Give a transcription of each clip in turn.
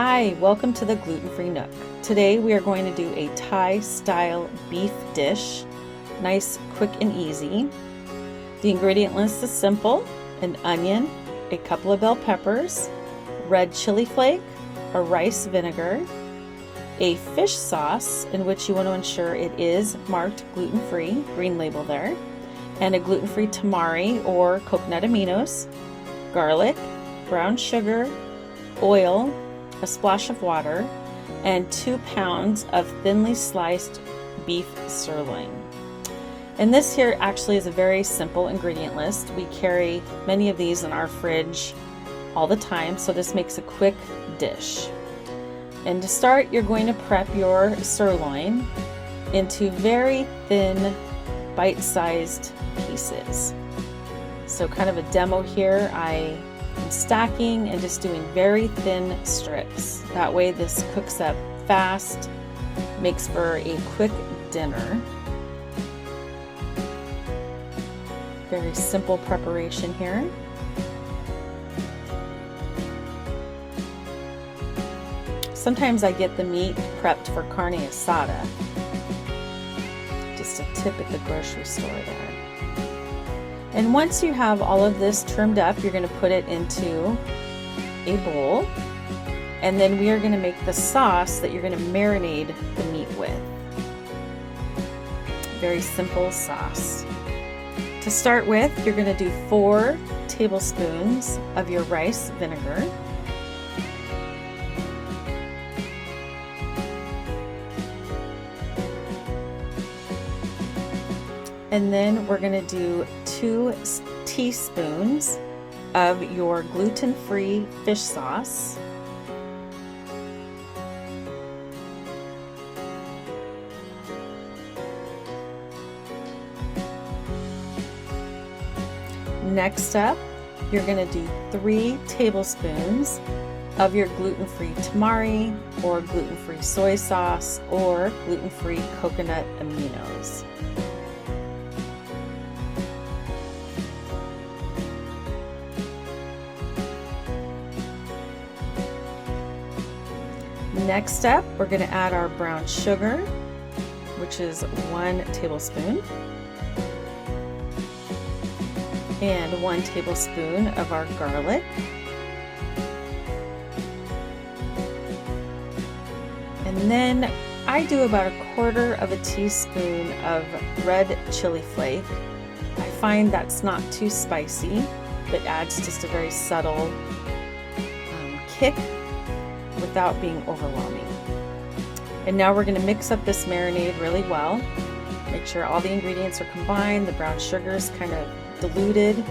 Hi, welcome to the Gluten-Free Nook. Today we are going to do a Thai-style beef dish. Nice, quick, and easy. The ingredient list is simple: an onion, a couple of bell peppers, red chili flake, a rice vinegar, a fish sauce in which you want to ensure it is marked gluten-free, green label there, and a gluten-free tamari or coconut aminos, garlic, brown sugar, oil, a splash of water, and 2 pounds of thinly sliced beef sirloin. And this here actually is a very simple ingredient list. We carry many of these in our fridge all the time, so this makes a quick dish. And to start, you're going to prep your sirloin into very thin, bite-sized pieces. So kind of a demo here, I am stacking and just doing very thin strips. That way this cooks up fast, makes for a quick dinner. Very simple preparation here. Sometimes I get the meat prepped for carne asada. Just a tip at the grocery store there. And once you have all of this trimmed up, you're going to put it into a bowl. And then we are going to make the sauce that you're going to marinate the meat with. Very simple sauce. To start with, you're going to do 4 tablespoons of your rice vinegar. And then we're going to do 2 teaspoons of your gluten-free fish sauce. Next up, you're going to do 3 tablespoons of your gluten-free tamari or gluten-free soy sauce or gluten-free coconut aminos. Next up, we're going to add our brown sugar, which is 1 tablespoon, and 1 tablespoon of our garlic, and then I do about 1/4 of a teaspoon of red chili flake. I find that's not too spicy, but adds just a very subtle kick without being overwhelming. And now we're going to mix up this marinade really well. Make sure all the ingredients are combined, the brown sugar is kind of diluted,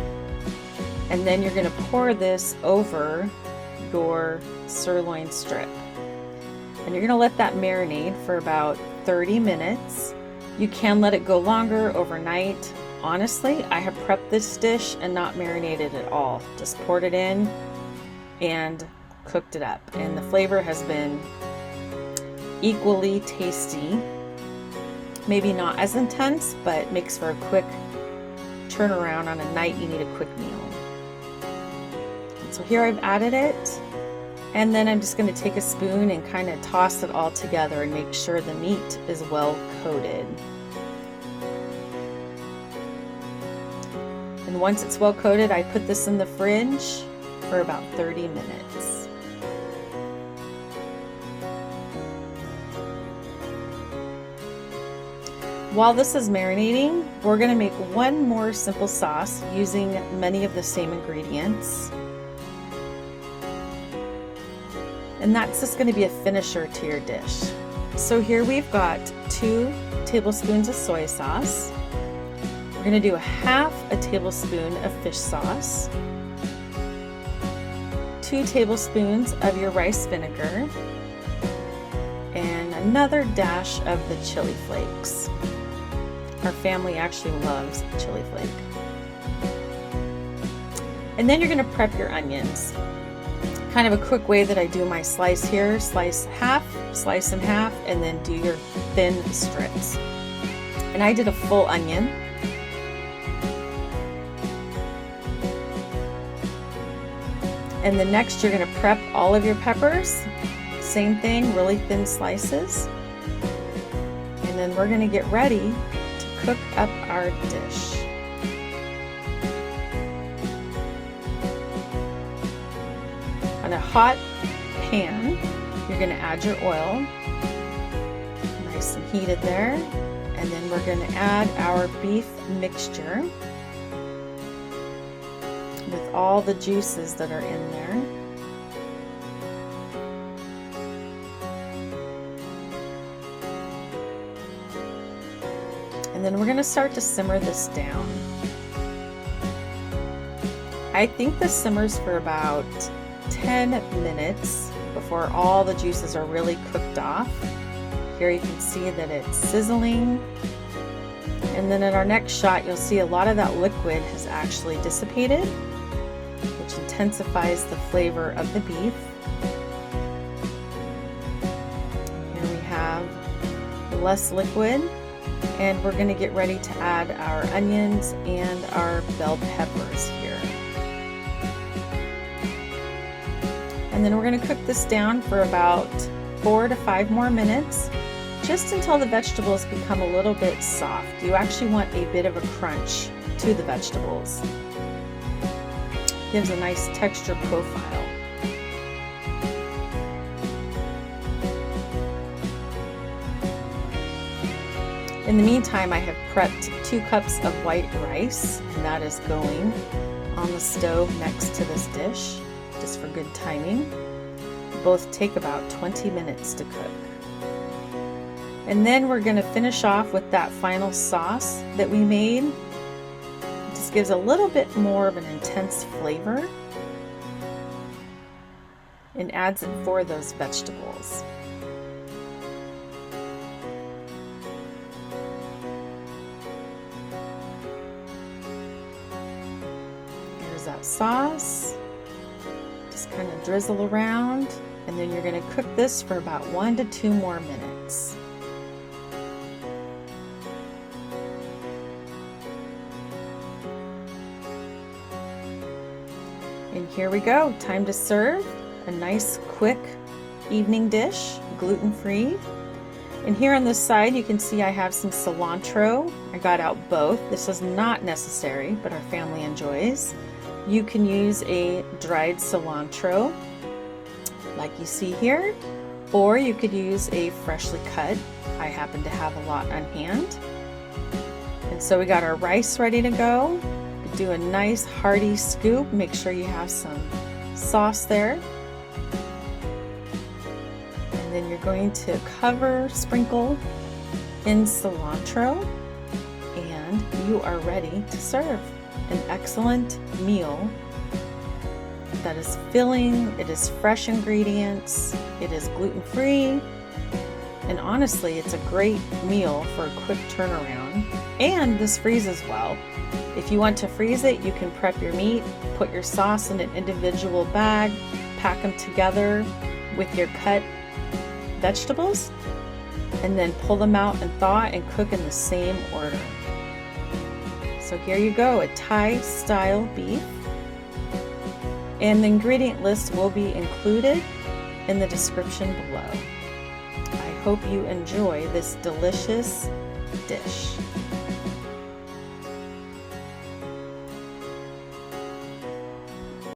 and then you're going to pour this over your sirloin strip. And you're going to let that marinate for about 30 minutes. You can let it go longer overnight. Honestly, I have prepped this dish and not marinated at all. Just poured it in and cooked it up, and the flavor has been equally tasty. Maybe not as intense, but makes for a quick turnaround on a night you need a quick meal. So here I've added it, and then I'm just going to take a spoon and kind of toss it all together and make sure the meat is well coated. And once it's well coated, I put this in the fridge for about 30 minutes. While this is marinating, we're going to make one more simple sauce using many of the same ingredients. And that's just going to be a finisher to your dish. So here we've got 2 tablespoons of soy sauce. We're going to do 1/2 a tablespoon of fish sauce, 2 tablespoons of your rice vinegar, and another dash of the chili flakes. Our family actually loves chili flake. And then you're going to prep your onions. Kind of a quick way that I do my slice here: slice in half, and then do your thin strips. And I did a full onion. And then next you're going to prep all of your peppers Same thing, really thin slices. And then we're going to get ready to cook up our dish. On a hot pan, you're going to add your oil, nice and heated there, and then we're going to add our beef mixture with all the juices that are in there. And then we're going to start to simmer this down. I think this simmers for about 10 minutes before all the juices are really cooked off. Here you can see that it's sizzling. And then in our next shot, you'll see a lot of that liquid has actually dissipated, which intensifies the flavor of the beef. Here we have less liquid, and we're going to get ready to add our onions and our bell peppers here. And then we're going to cook this down for about 4 to 5 more minutes, just until the vegetables become a little bit soft. You actually want a bit of a crunch to the vegetables. Gives a nice texture profile. In the meantime, I have prepped 2 cups of white rice, and that is going on the stove next to this dish, just for good timing. Both take about 20 minutes to cook. And then we're going to finish off with that final sauce that we made. It just gives a little bit more of an intense flavor and adds it for those vegetables. Here's that sauce. Just kind of drizzle around, and then you're going to cook this for about 1 to 2 more minutes. And here we go, time to serve. A nice quick evening dish, gluten-free. And here on this side you can see I have some cilantro. I got out both. This is not necessary, but our family enjoys. You can use a dried cilantro like you see here, or you could use a freshly cut. I happen to have a lot on hand. And so we got our rice ready to go. Do a nice hearty scoop. Make sure you have some sauce there. And then you're going to sprinkle in cilantro, and you are ready to serve. An excellent meal that is filling, it is fresh ingredients, it is gluten-free, and honestly, it's a great meal for a quick turnaround. And this freezes well. If you want to freeze it, you can prep your meat, put your sauce in an individual bag, pack them together with your cut vegetables, and then pull them out and thaw and cook in the same order. So here you go, a Thai style beef. And the ingredient list will be included in the description below. I hope you enjoy this delicious dish.